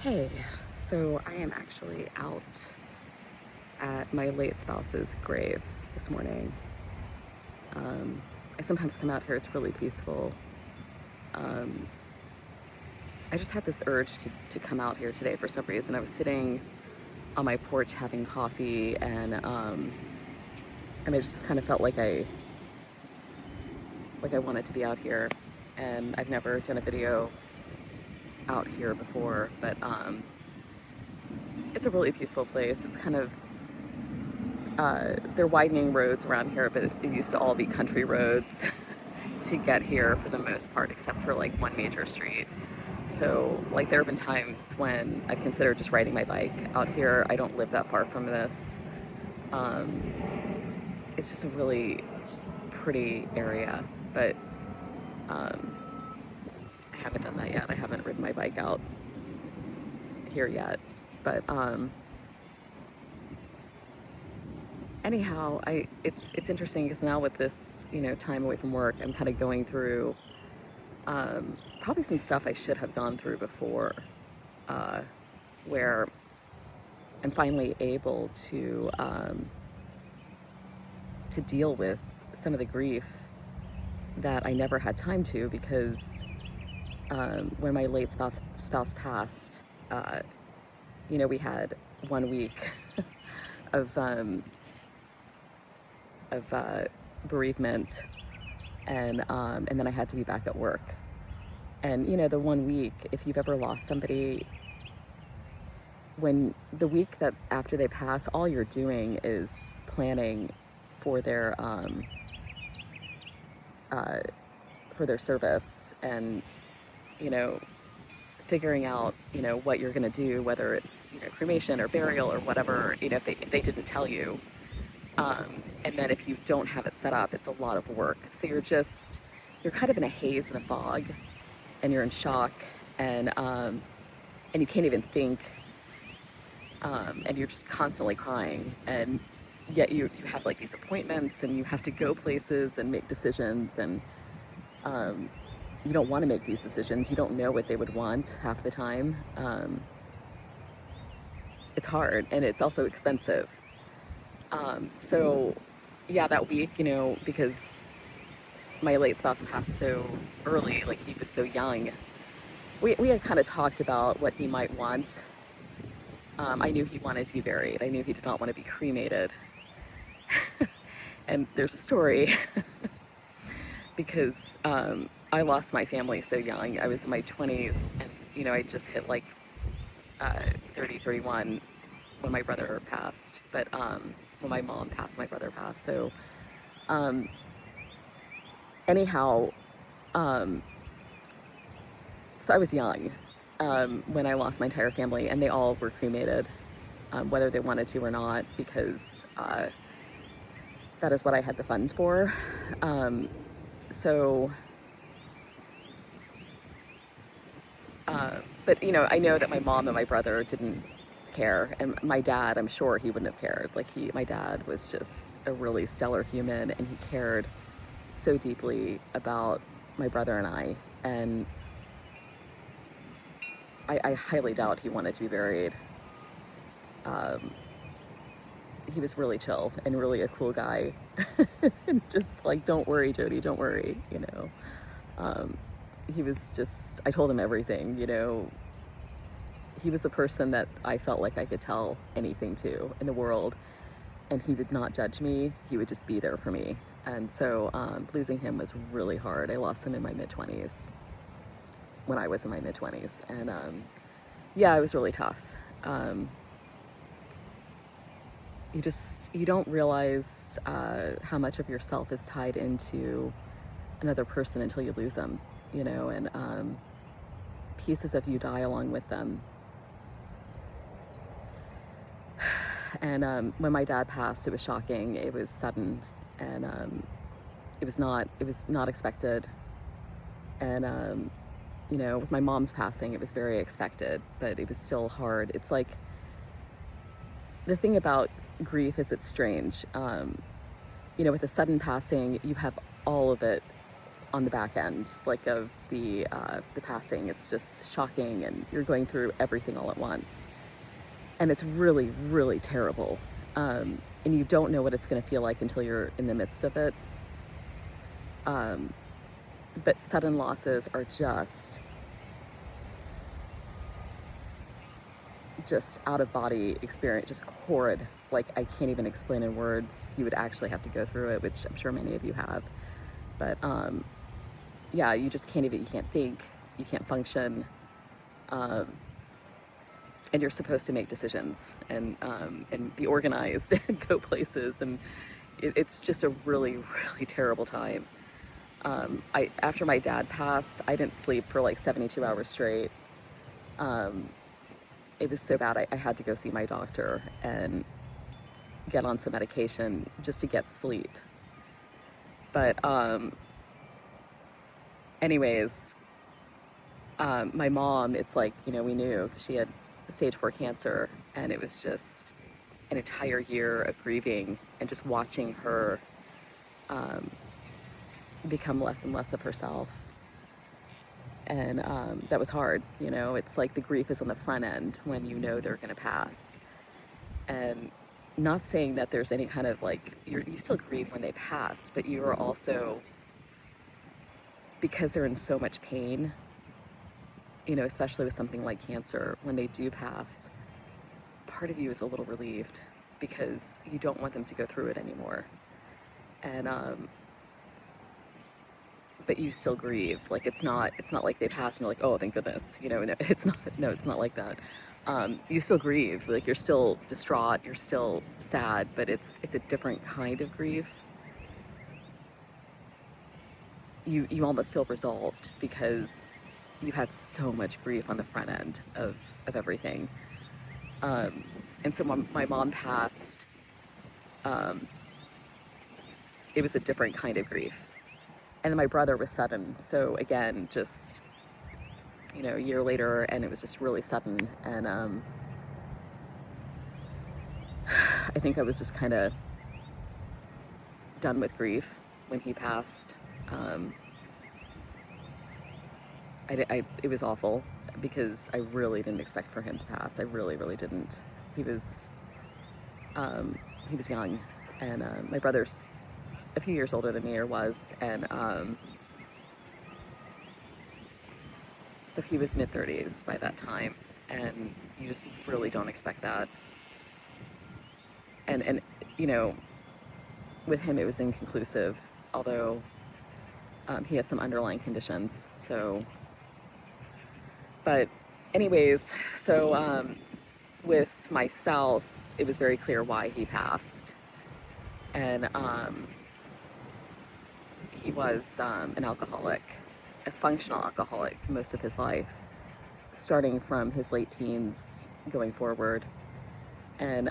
Hey, so I am actually out at my late spouse's grave this morning. Um, I sometimes come out here, it's really peaceful. Um, I just had this urge to come out here today for some reason. I was sitting on my porch having coffee and I just kind of felt like I wanted to be out here. And I've never done a video out here before, but it's a really peaceful place. It's kind of they're widening roads around here, but it used to all be country roads to get here for the most part, except for like one major street. So, like, there have been times when I've considered just riding my bike out here. I don't live that far from this. Um, it's just a really pretty area, but um, I haven't done that yet. I haven't ridden my bike out here yet. But anyhow, it's interesting because now with this, time away from work, I'm kind of going through probably some stuff I should have gone through before, uh, where I'm finally able to deal with some of the grief that I never had time to because when my late spouse passed, we had 1 week of bereavement, and then I had to be back at work. And the 1 week, if you've ever lost somebody, when the week that after they pass, all you're doing is planning for their uh, for their service, and you know figuring out what you're going to do, whether it's cremation or burial or whatever. If they didn't tell you, and then if you don't have it set up, it's a lot of work. So you're kind of in a haze and a fog, and you're in shock, and you can't even think, and you're just constantly crying, and yet you have like these appointments, and you have to go places and make decisions, and you don't want to make these decisions. You don't know what they would want half the time. It's hard, and it's also expensive. So yeah, that week, because my late spouse passed so early, like he was so young, we had kind of talked about what he might want. I knew he wanted to be buried. I knew he did not want to be cremated. And there's a story because I lost my family so young. I was in my 20s, and I just hit like 30, 31 when my brother passed. But when my mom passed, my brother passed. So anyhow, so I was young when I lost my entire family, and they all were cremated, whether they wanted to or not, because that is what I had the funds for. So, but I know that my mom and my brother didn't care, and my dad, I'm sure he wouldn't have cared. Like my dad was just a really stellar human, and he cared so deeply about my brother and I, and I highly doubt he wanted to be buried. He was really chill and really a cool guy. Just like, don't worry, Jody, don't worry, He was just, I told him everything, He was the person that I felt like I could tell anything to in the world, and he would not judge me. He would just be there for me. And so losing him was really hard. I lost him in my mid-20s, when I was in my mid-20s. And yeah, it was really tough. You don't realize how much of yourself is tied into another person until you lose them, and pieces of you die along with them. And when my dad passed, it was shocking. It was sudden, and it was not expected. And with my mom's passing, it was very expected, but it was still hard. It's like, the thing about grief is it's strange. With a sudden passing, you have all of it on the back end, like of the passing. It's just shocking, and you're going through everything all at once, and it's really, really terrible. And you don't know what it's going to feel like until you're in the midst of it. But sudden losses are just out of body experience, just horrid. Like, I can't even explain in words. You would actually have to go through it, which I'm sure many of you have. But yeah, you just can't even, you can't think, you can't function. And you're supposed to make decisions and be organized and go places. And it's just a really, really terrible time. After my dad passed, I didn't sleep for like 72 hours straight. It was so bad, I had to go see my doctor and get on some medication just to get sleep. But anyways, my mom, it's like, you know, we knew because she had stage 4 cancer, and it was just an entire year of grieving and just watching her become less and less of herself. And that was hard, you know. It's like the grief is on the front end when you know they're going to pass. And not saying that there's any kind of like, you still grieve when they pass, but you are also, because they're in so much pain, you know, especially with something like cancer, when they do pass, part of you is a little relieved because you don't want them to go through it anymore. And but you still grieve. Like, it's not like they pass and you're like, oh, thank goodness, you know. No, it's not like that. You still grieve, like you're still distraught, you're still sad, but it's a different kind of grief. You almost feel resolved because you had so much grief on the front end of everything. And so when my mom passed, it was a different kind of grief. And then my brother was sudden. So again, just, you know, a year later, and it was just really sudden. And I think I was just kind of done with grief when he passed. It was awful because I really didn't expect for him to pass. I really, really didn't. He was young, and my brother's a few years older than me, or was, and so he was mid-30s by that time, and you just really don't expect that. And you know, with him it was inconclusive, although he had some underlying conditions. So, but anyways, so with my spouse, it was very clear why he passed, and he was an alcoholic, a functional alcoholic most of his life, starting from his late teens going forward. And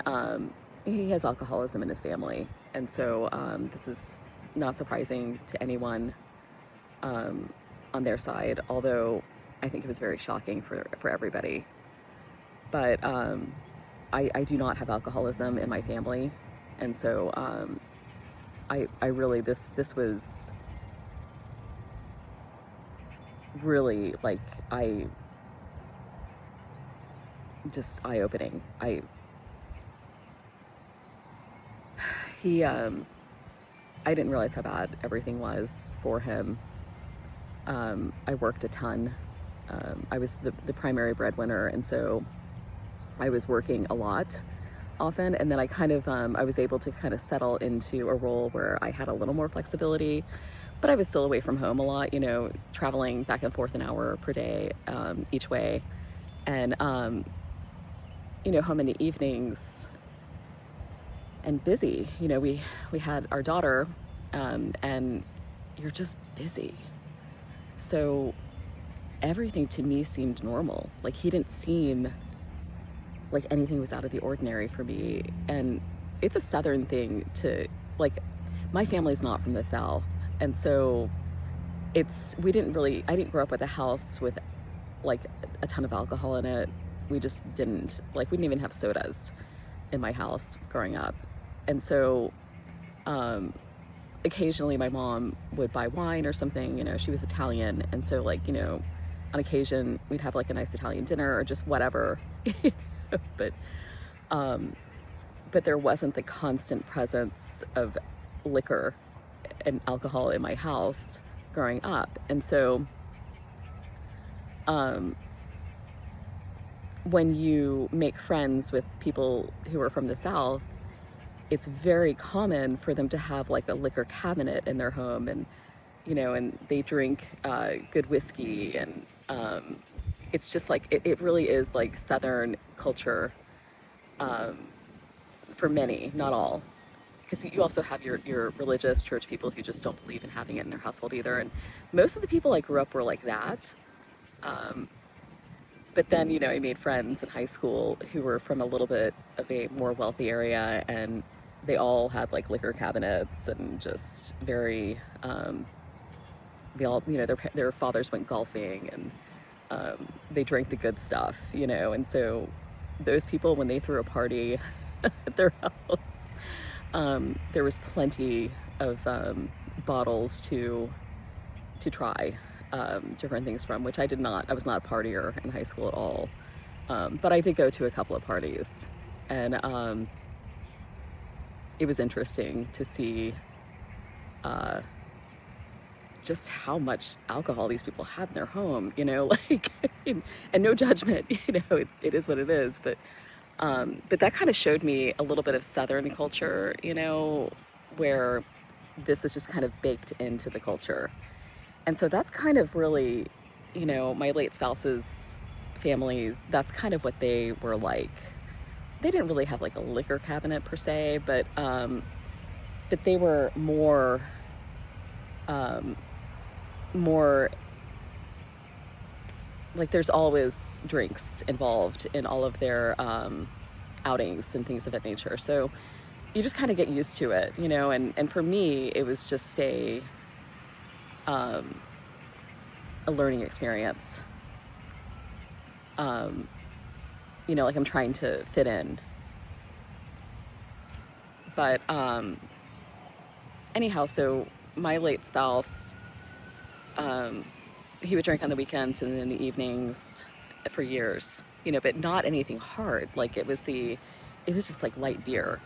he has alcoholism in his family. And so this is not surprising to anyone on their side, although I think it was very shocking for everybody. But I do not have alcoholism in my family. And so I really, this was really, like, just eye-opening. I didn't realize how bad everything was for him. I worked a ton. I was the primary breadwinner, and so I was working a lot often, and then I kind of I was able to kind of settle into a role where I had a little more flexibility, but I was still away from home a lot, you know, traveling back and forth an hour per day each way, and you know, home in the evenings and busy. You know, we had our daughter, and you're just busy. So everything to me seemed normal. Like, he didn't seem like anything was out of the ordinary for me. And it's a Southern thing to, like, my family's not from the South. And so I didn't grow up with a house with like a ton of alcohol in it. We just didn't, like, we didn't even have sodas in my house growing up. And so occasionally my mom would buy wine or something, she was Italian. And so like, on occasion we'd have like a nice Italian dinner or just whatever. But, but there wasn't the constant presence of liquor and alcohol in my house growing up. And so, when you make friends with people who are from the South, it's very common for them to have like a liquor cabinet in their home, and and they drink good whiskey, and it's just like it really is like Southern culture, for many, not all, because you also have your religious church people who just don't believe in having it in their household either, and most of the people I grew up were like that. But then, I made friends in high school who were from a little bit of a more wealthy area, and they all had like liquor cabinets and just very, they all, their fathers went golfing, and they drank the good stuff, and so those people, when they threw a party at their house, there was plenty of bottles to try. Different things from, which I was not a partier in high school at all. But I did go to a couple of parties, and it was interesting to see just how much alcohol these people had in their home, like, and no judgment, it is what it is. But that kind of showed me a little bit of Southern culture, where this is just kind of baked into the culture. And so that's kind of really, my late spouse's families, that's kind of what they were like. They didn't really have like a liquor cabinet per se, but they were more like, there's always drinks involved in all of their outings and things of that nature. So you just kind of get used to it, and for me, it was just a learning experience. Like I'm trying to fit in. But anyhow, so my late spouse, he would drink on the weekends and in the evenings for years, but not anything hard. Like it was just like light beer,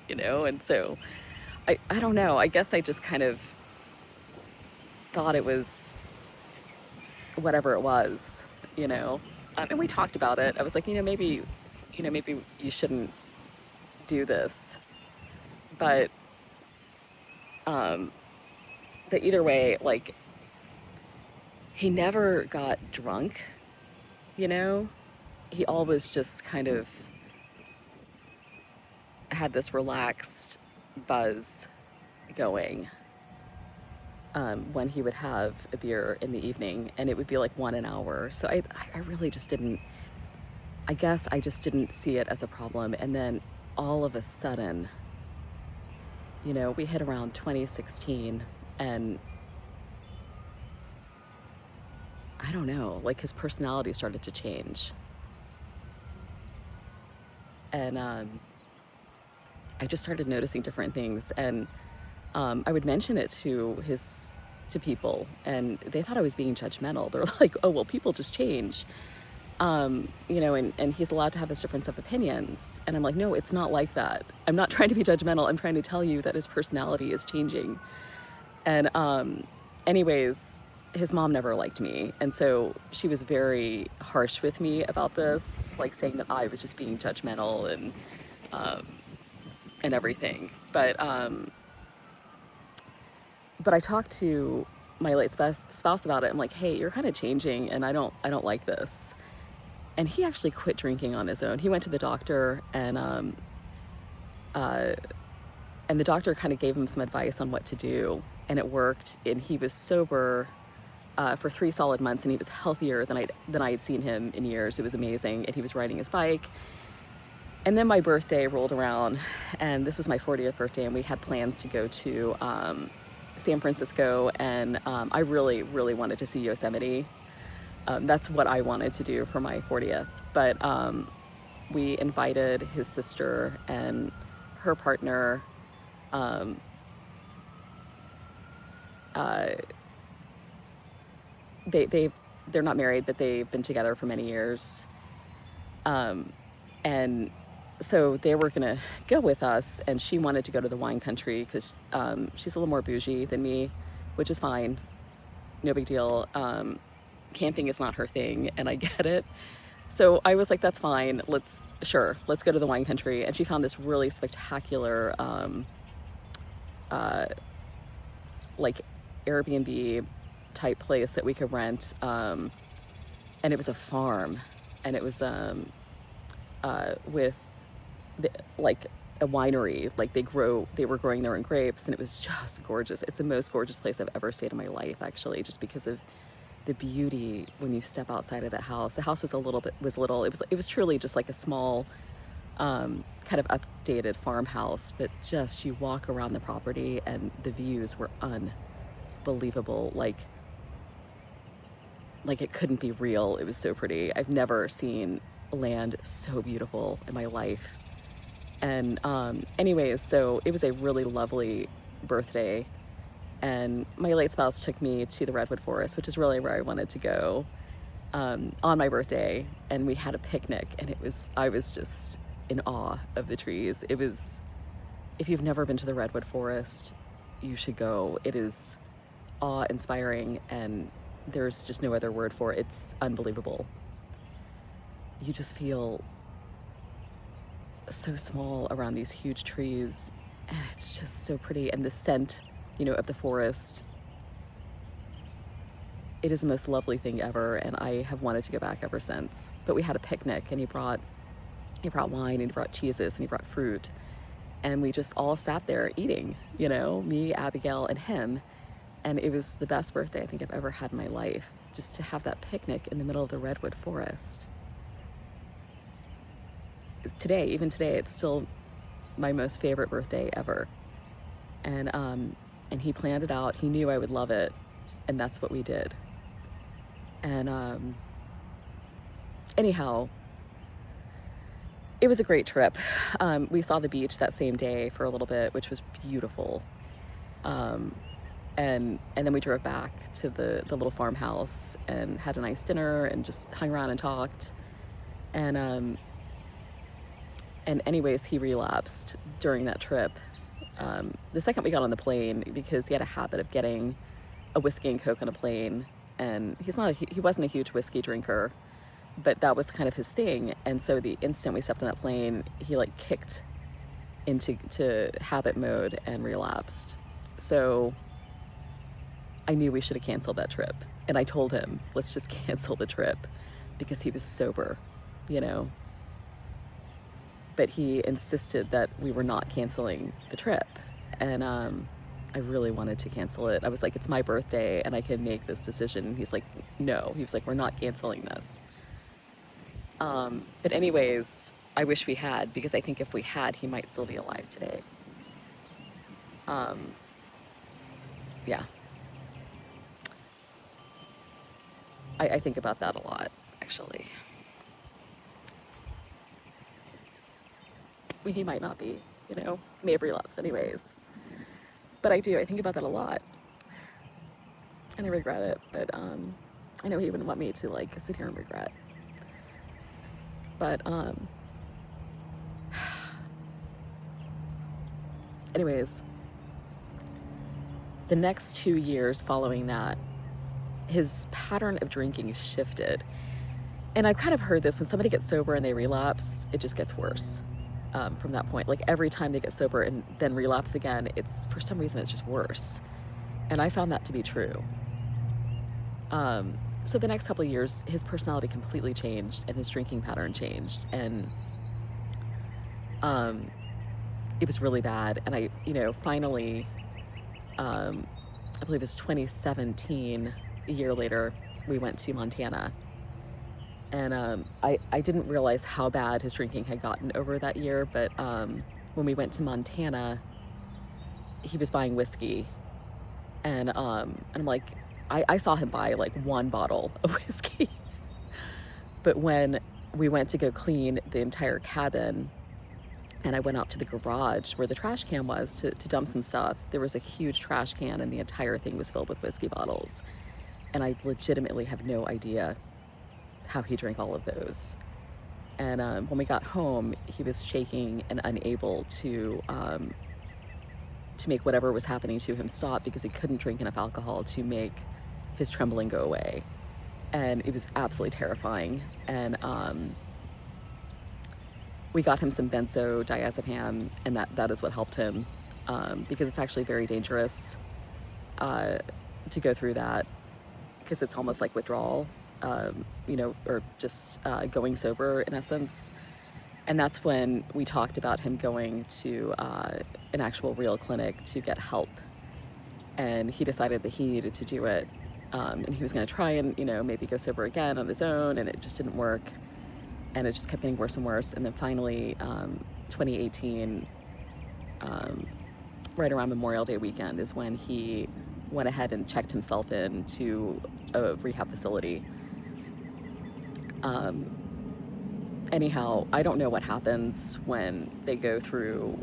and so I don't know. I guess I just kind of thought it was whatever it was, and we talked about it. I was like, maybe you shouldn't do this, but either way, like, he never got drunk, he always just kind of had this relaxed buzz going. When he would have a beer in the evening, and it would be like one an hour. So I really just didn't, I guess I just didn't see it as a problem. And then all of a sudden, we hit around 2016, and I don't know, like his personality started to change. And I just started noticing different things, and I would mention it to people, and they thought I was being judgmental. They're like, oh, well, people just change, and he's allowed to have his difference of opinions. And I'm like, no, it's not like that. I'm not trying to be judgmental. I'm trying to tell you that his personality is changing. And anyways, his mom never liked me, and so she was very harsh with me about this, like saying that I was just being judgmental and everything. But I talked to my late spouse about it. I'm like, hey, you're kind of changing, and I don't like this. And he actually quit drinking on his own. He went to the doctor, and the doctor kind of gave him some advice on what to do, and it worked. And he was sober for 3 solid months, and he was healthier than I had seen him in years. It was amazing, and he was riding his bike. And then my birthday rolled around, and this was my 40th birthday, and we had plans to go to San Francisco, and I really, really wanted to see Yosemite. That's what I wanted to do for my 40th. But we invited his sister and her partner, uh, they're not married, but they've been together for many years. And so they were gonna go with us, and she wanted to go to the wine country because she's a little more bougie than me, which is fine, no big deal. Camping is not her thing, and I get it. So I was like, that's fine. Let's go to the wine country. And she found this really spectacular, like Airbnb type place that we could rent. And it was a farm, and it was with like a winery. Like they were growing their own grapes, and it was just gorgeous. It's the most gorgeous place I've ever stayed in my life, actually, just because of the beauty when you step outside of the house. The house was little. It was truly just like a small, kind of updated farmhouse, but just you walk around the property and the views were unbelievable. Like it couldn't be real. It was so pretty. I've never seen land so beautiful in my life. And anyways, so it was a really lovely birthday. And my late spouse took me to the Redwood Forest, which is really where I wanted to go, on my birthday. And we had a picnic, and I was just in awe of the trees. If you've never been to the Redwood Forest, you should go. It is awe-inspiring, and there's just no other word for it. It's unbelievable. You just feel so small around these huge trees, and it's just so pretty. And the scent, of the forest, it is the most lovely thing ever, and I have wanted to go back ever since. But we had a picnic, and he brought wine, and he brought cheeses, and he brought fruit, and we just all sat there eating, me, Abigail, and him. And it was the best birthday I think I've ever had in my life, just to have that picnic in the middle of the Redwood Forest. Even today, it's still my most favorite birthday ever. And he planned it out. He knew I would love it, and that's what we did. And anyhow, it was a great trip. We saw the beach that same day for a little bit, which was beautiful. And then we drove back to the little farmhouse and had a nice dinner and just hung around and talked. And anyways, he relapsed during that trip. The second we got on the plane, because he had a habit of getting a whiskey and Coke on a plane, and he wasn't a huge whiskey drinker, but that was kind of his thing. And so the instant we stepped on that plane, he kicked into habit mode and relapsed. So I knew we should have canceled that trip, and I told him, let's just cancel the trip, because he was sober, But he insisted that we were not canceling the trip. And I really wanted to cancel it. I was like, it's my birthday and I can make this decision. And he's like, no. He was like, we're not canceling this. But anyways, I wish we had, because I think if we had, he might still be alive today. Yeah. I think about that a lot, actually. He might not be, may have relapsed anyways. But I think about that a lot. And I regret it, but I know he wouldn't want me to sit here and regret. But anyways, the next 2 years following that, his pattern of drinking shifted. And I've kind of heard this, when somebody gets sober and they relapse, it just gets worse. From that point, every time they get sober and then relapse again, for some reason it's just worse. And I found that to be true. So the next couple of years, his personality completely changed and his drinking pattern changed, and it was really bad. And I finally, I believe it was 2017, a year later, we went to Montana. And I didn't realize how bad his drinking had gotten over that year, but when we went to Montana, he was buying whiskey, and I'm like, I saw him buy 1 bottle of whiskey. But when we went to go clean the entire cabin, And I went out to the garage where the trash can was to dump some stuff. There was a huge trash can, and the entire thing was filled with whiskey bottles. And I legitimately have no idea how he drank all of those. And when we got home, he was shaking and unable to make whatever was happening to him stop, because he couldn't drink enough alcohol to make his trembling go away. And it was absolutely terrifying. And we got him some benzodiazepam, and that is what helped him, because it's actually very dangerous to go through that, because it's almost like withdrawal, or just going sober in essence. And that's when we talked about him going to an actual real clinic to get help. And he decided that he needed to do it. And he was going to try and, maybe go sober again on his own, and it just didn't work. And it just kept getting worse and worse. And then finally, 2018, right around Memorial Day weekend, is when he went ahead and checked himself into a rehab facility. Anyhow, I don't know what happens when they go through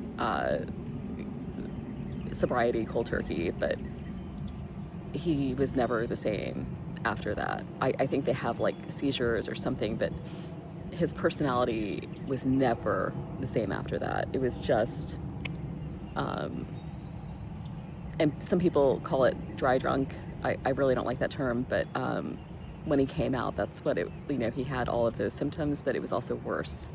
sobriety cold turkey, but he was never the same after that. I think they have like seizures or something, but his personality was never the same after that. It was just, and some people call it dry drunk. I really don't like that term, but when he came out, that's what it, he had all of those symptoms, but it was also worse.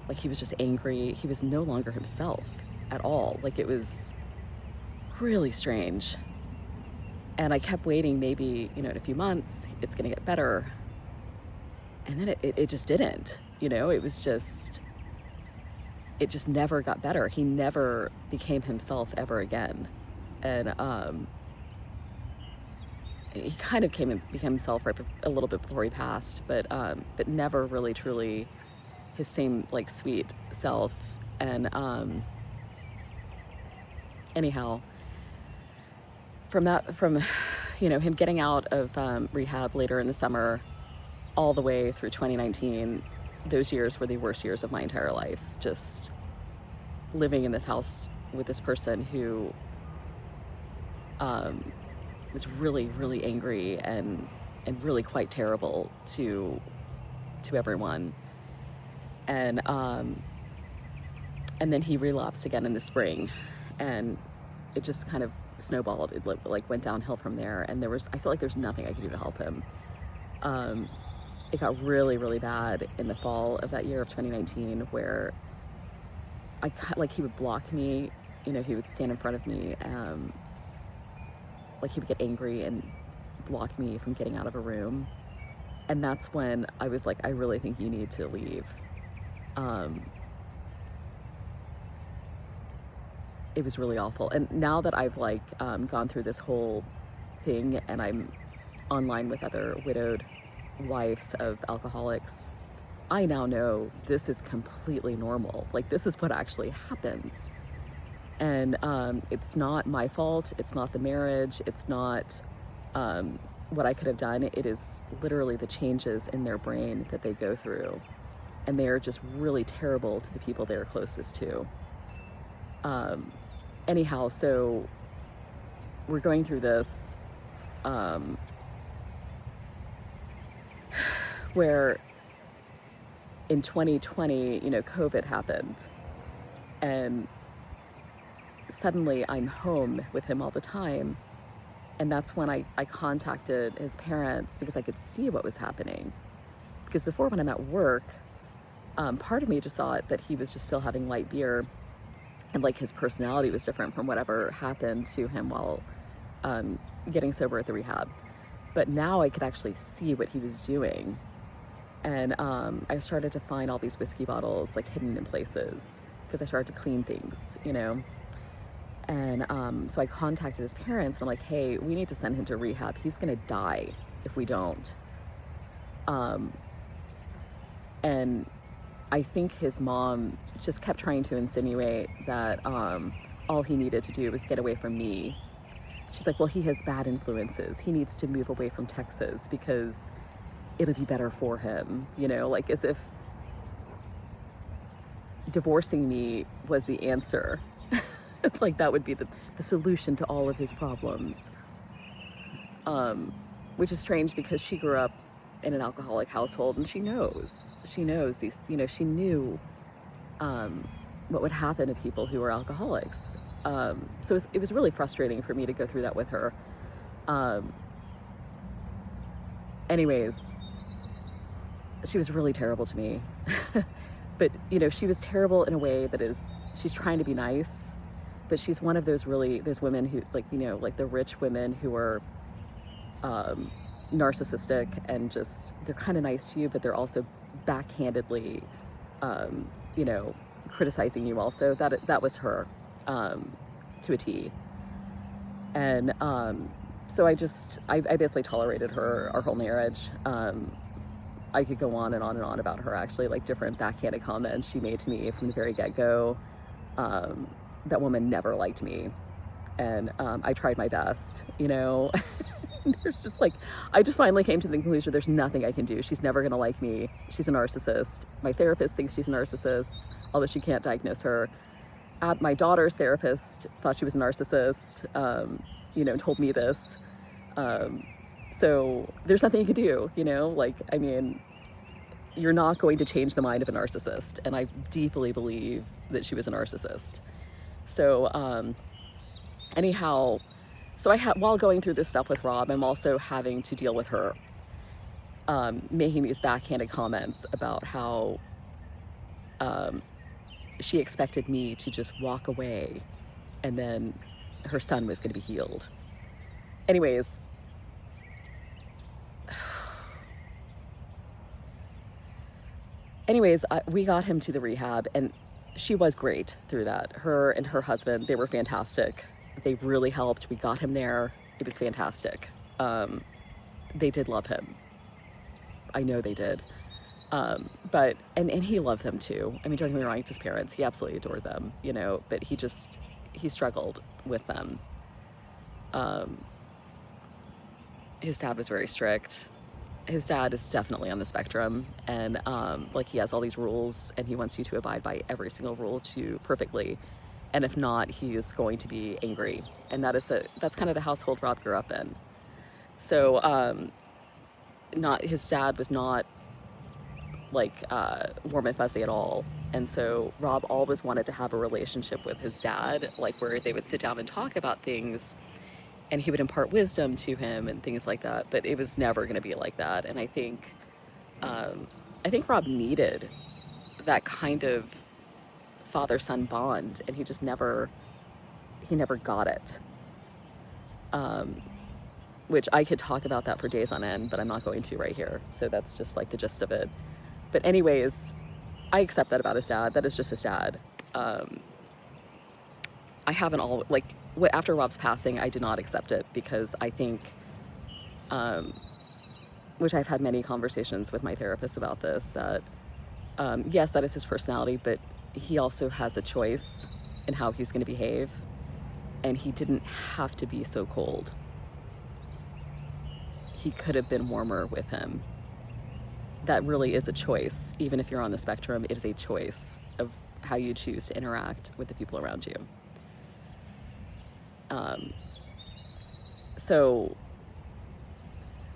Like, he was just angry. He was no longer himself at all. Like, it was really strange. And I kept waiting, maybe, in a few months, it's gonna get better. And then it just didn't, it was just, it just never got better. He never became himself ever again. And he kind of became himself right a little bit before he passed, but never really truly his same like sweet self. And anyhow, from him getting out of rehab later in the summer, all the way through 2019, those years were the worst years of my entire life. Just living in this house with this person who was really, really angry and really quite terrible to everyone. And then he relapsed again in the spring, and it just kind of snowballed. It like went downhill from there, and I feel like there's nothing I could do to help him. It got really, really bad in the fall of that year of 2019, where he would block me, he would stand in front of me, like he would get angry and block me from getting out of a room. And that's when I was like, I really think you need to leave. It was really awful. And now that I've gone through this whole thing, and I'm online with other widowed wives of alcoholics, I now know this is completely normal. Like, this is what actually happens. And it's not my fault. It's not the marriage. It's not what I could have done. It is literally the changes in their brain that they go through. And they are just really terrible to the people they are closest to. Anyhow, so we're going through this where in 2020, COVID happened, and suddenly I'm home with him all the time. And that's when I contacted his parents, because I could see what was happening. Because before, when I'm at work, part of me just thought that he was just still having light beer, and like his personality was different from whatever happened to him while getting sober at the rehab. But now I could actually see what he was doing. And I started to find all these whiskey bottles like hidden in places, because I started to clean things, And so I contacted his parents, and I'm like, hey, we need to send him to rehab. He's gonna die if we don't. And I think his mom just kept trying to insinuate that all he needed to do was get away from me. She's like, well, he has bad influences. He needs to move away from Texas because it'll be better for him, like as if divorcing me was the answer. Like that would be the solution to all of his problems. Which is strange because she grew up in an alcoholic household, and she knows these, she knew what would happen to people who were alcoholics. So it was really frustrating for me to go through that with her. Anyways, she was really terrible to me. But, she was terrible in a way that is, she's trying to be nice, but she's one of those women who, like the rich women who are narcissistic, and just, they're kind of nice to you, but they're also backhandedly, criticizing you also. That was her, to a T. And so I basically tolerated her our whole marriage. I could go on and on and on about her, actually, like different backhanded comments she made to me from the very get-go. That woman never liked me, and I tried my best, There's just I just finally came to the conclusion there's nothing I can do. She's never gonna like me. She's a narcissist. My therapist thinks she's a narcissist, although she can't diagnose her. My daughter's therapist thought she was a narcissist, told me this. So there's nothing you can do, you're not going to change the mind of a narcissist. And I deeply believe that she was a narcissist. So, so while going through this stuff with Rob, I'm also having to deal with her, making these backhanded comments about how, she expected me to just walk away, and then her son was going to be healed. Anyways, we got him to the rehab, and she was great through that. Her and her husband, they were fantastic. They really helped. We got him there. It was fantastic. They did love him. I know they did. But he loved them too. Don't get me wrong, it's his parents. He absolutely adored them, but he struggled with them. His dad was very strict. His dad is definitely on the spectrum, and he has all these rules, and he wants you to abide by every single rule perfectly. And if not, he is going to be angry. And that's kind of the household Rob grew up in. So, his dad was not warm and fuzzy at all. And so Rob always wanted to have a relationship with his dad, where they would sit down and talk about things, and he would impart wisdom to him and things like that. But it was never going to be like that. And I think Rob needed that kind of father-son bond, and he never got it. Which I could talk about that for days on end, but I'm not going to right here. So that's just the gist of it. But anyways, I accept that about his dad. That is just his dad. I haven't after Rob's passing, I did not accept it, because I think, which I've had many conversations with my therapist about this, that yes, that is his personality, but he also has a choice in how he's going to behave, and he didn't have to be so cold. He could have been warmer with him. That really is a choice. Even if you're on the spectrum, it is a choice of how you choose to interact with the people around you. So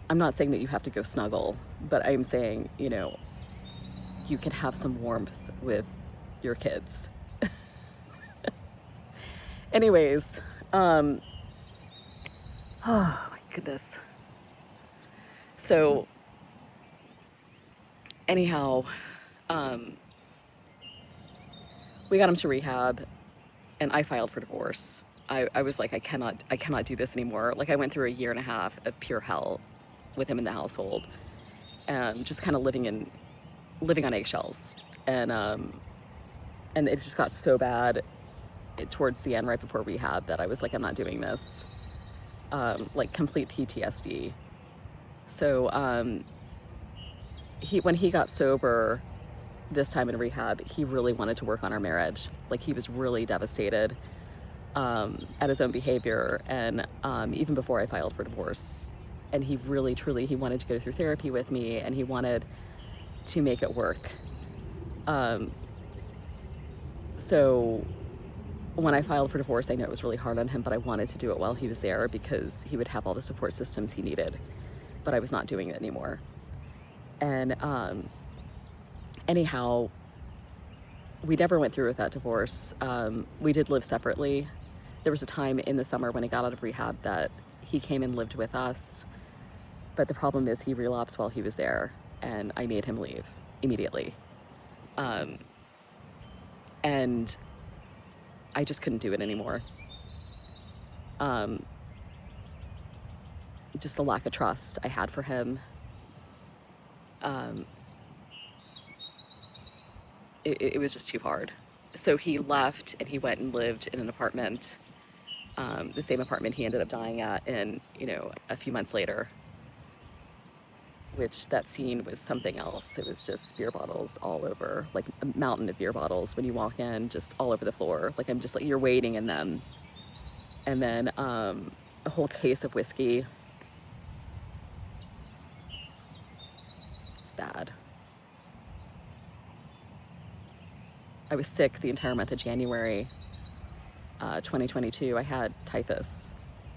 I'm not saying that you have to go snuggle, but I'm saying, you can have some warmth with your kids. Anyways, oh my goodness. So anyhow, we got him to rehab, and I filed for divorce. I was like, I cannot do this anymore. I went through a year and a half of pure hell with him in the household, just kind of living on eggshells. And it just got so bad towards the end, right before rehab, that I was like, I'm not doing this. Complete PTSD. So when he got sober this time in rehab, he really wanted to work on our marriage. He was really devastated at his own behavior, and even before I filed for divorce. And he really, truly, he wanted to go through therapy with me, and he wanted to make it work. So when I filed for divorce, I know it was really hard on him, but I wanted to do it while he was there because he would have all the support systems he needed. But I was not doing it anymore. And anyhow, we never went through with that divorce. We did live separately. There was a time in the summer when he got out of rehab that he came and lived with us. But the problem is he relapsed while he was there, and I made him leave immediately. And I just couldn't do it anymore. Just the lack of trust I had for him. It was just too hard. So he left and he went and lived in an apartment, the same apartment he ended up dying at, and a few months later. Which that scene was something else. It was just beer bottles all over, like a mountain of beer bottles when you walk in, just all over the floor. Like I'm just like, you're waiting in them. And then a whole case of whiskey. It's bad. I was sick the entire month of January 2022. I had typhus.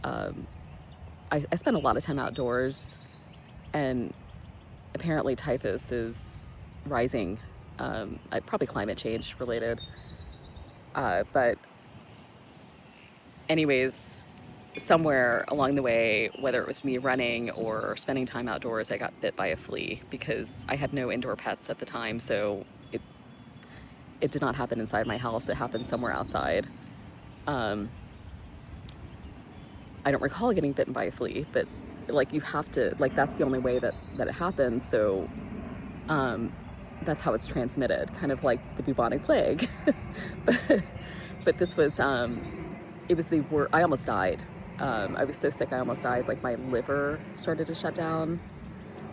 I spent a lot of time outdoors, and apparently typhus is rising, probably climate change related. But anyways, somewhere along the way, whether it was me running or spending time outdoors, I got bit by a flea because I had no indoor pets at the time. So it did not happen inside my house. It happened somewhere outside. I don't recall getting bitten by a flea, but like you have to, like that's the only way that it happens. So that's how it's transmitted, kind of like the bubonic plague. but this was it was the worst. I almost died. I was so sick I almost died. Like my liver started to shut down,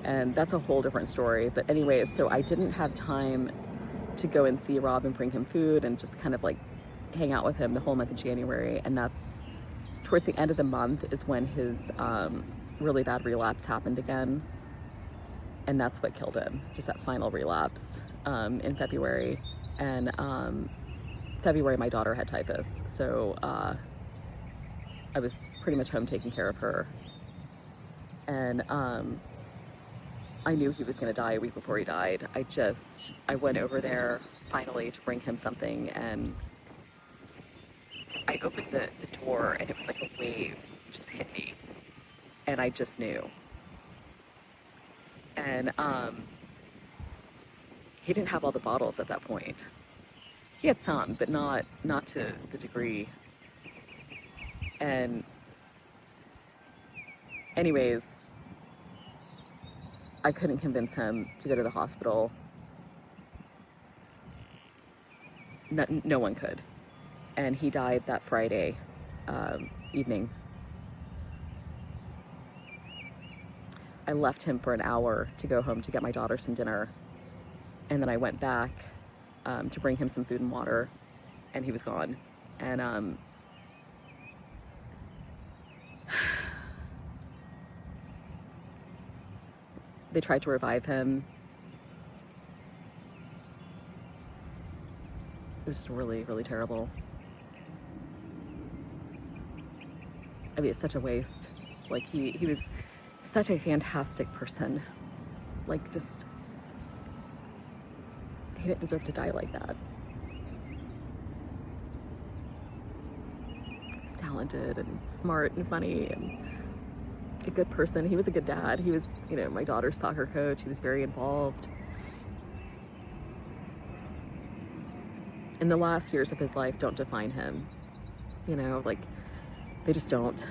and that's a whole different story. But anyways, so I didn't have time to go and see Rob and bring him food and just kind of like hang out with him the whole month of January. And that's towards the end of the month is when his really bad relapse happened again, and that's what killed him, just that final relapse in February. And February my daughter had typhus, so I was pretty much home taking care of her, and I knew he was going to die a week before he died. I went over there finally to bring him something, and I opened the door and it was like a wave just hit me. And I just knew. And he didn't have all the bottles at that point. He had some, but not to the degree. And anyways, I couldn't convince him to go to the hospital. No one could. And he died that Friday evening. I left him for an hour to go home to get my daughter some dinner. And then I went back to bring him some food and water, and he was gone. And they tried to revive him. It was really, really terrible. I mean, it's such a waste. Like he was such a fantastic person. Like just, he didn't deserve to die like that. He was talented and smart and funny and a good person. He was a good dad. He was, my daughter's soccer coach. He was very involved. And the last years of his life don't define him. Like, they just don't.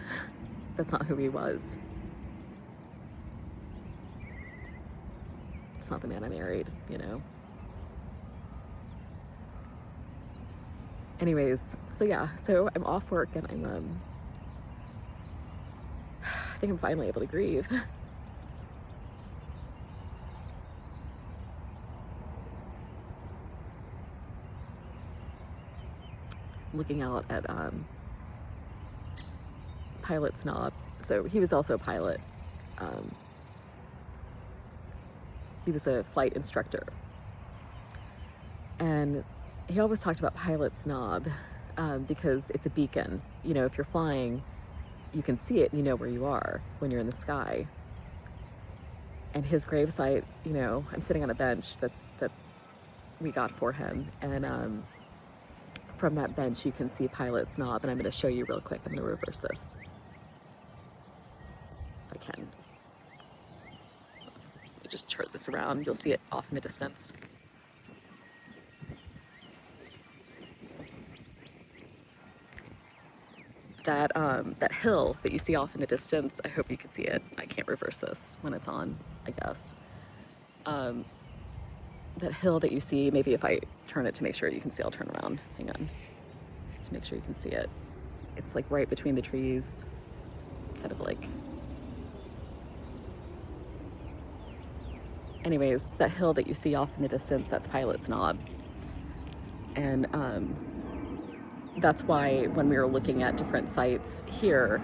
That's not who he was. It's not the man I married, Anyways, so yeah, so I'm off work and I'm, I think I'm finally able to grieve. Looking out at Pilot Snob. So he was also a pilot. He was a flight instructor. And he always talked about Pilot's Knob because it's a beacon. You know, if you're flying, you can see it and you know where you are when you're in the sky. And his gravesite, you know, I'm sitting on a bench that we got for him, and from that bench you can see Pilot's Knob, and I'm going to show you real quick. I'm going to reverse this if I can. Let me just turn this around. You'll see it off in the distance. That hill that you see off in the distance, I hope you can see it. I can't reverse this when it's on, I guess. That hill that you see, maybe if I turn it to make sure you can see, I'll turn around. Hang on. To make sure you can see it. It's like right between the trees, kind of like. Anyways, that hill that you see off in the distance, that's Pilot's Knob. And that's why when we were looking at different sites here,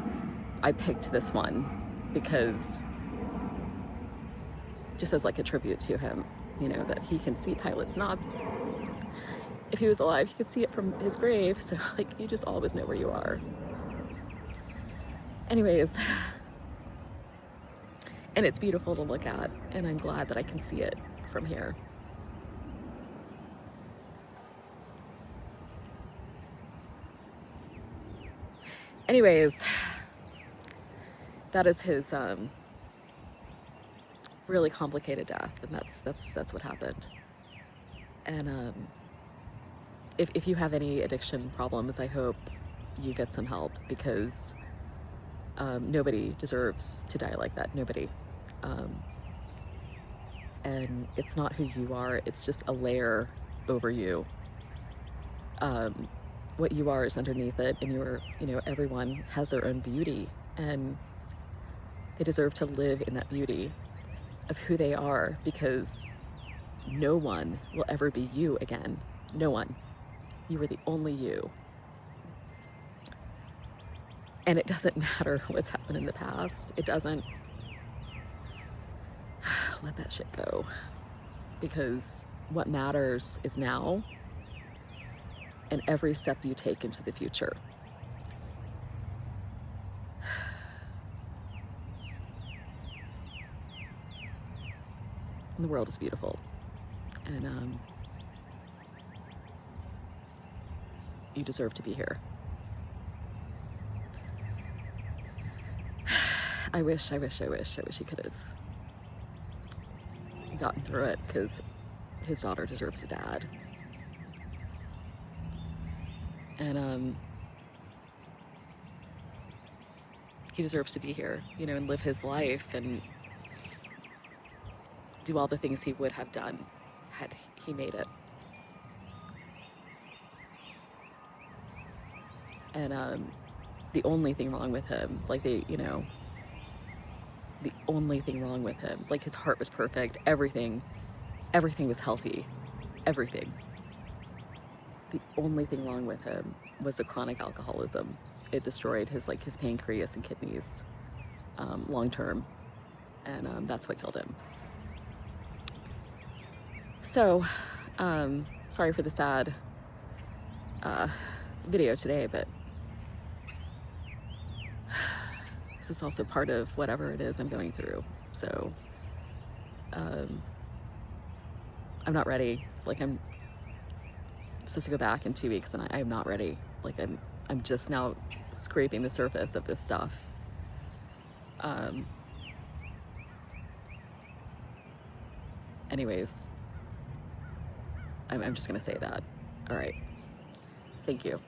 I picked this one, because just as like a tribute to him, you know, that he can see Pilot's Knob. If he was alive, he could see it from his grave, so like you just always know where you are. Anyways, and it's beautiful to look at, and I'm glad that I can see it from here. Anyways, that is his really complicated death, and that's what happened. And if you have any addiction problems, I hope you get some help, because nobody deserves to die like that. Nobody. And it's not who you are. It's just a layer over you. What you are is underneath it, and everyone has their own beauty, and they deserve to live in that beauty of who they are, because no one will ever be you again. No one. You are the only you. And it doesn't matter what's happened in the past. It doesn't. Let that shit go. Because what matters is now, and every step you take into the future. And the world is beautiful. And you deserve to be here. I wish he could have gotten through it, because his daughter deserves a dad. And he deserves to be here, and live his life and do all the things he would have done had he made it. And the only thing wrong with him, the only thing wrong with him, like his heart was perfect, everything was healthy, everything. The only thing wrong with him was the chronic alcoholism. It destroyed his pancreas and kidneys long term, and that's what killed him. So, sorry for the sad video today, but this is also part of whatever it is I'm going through. So, I'm not ready. I'm supposed to go back in 2 weeks, and I'm not ready. I'm just now scraping the surface of this stuff. Anyways, I'm just gonna say that. All right. Thank you.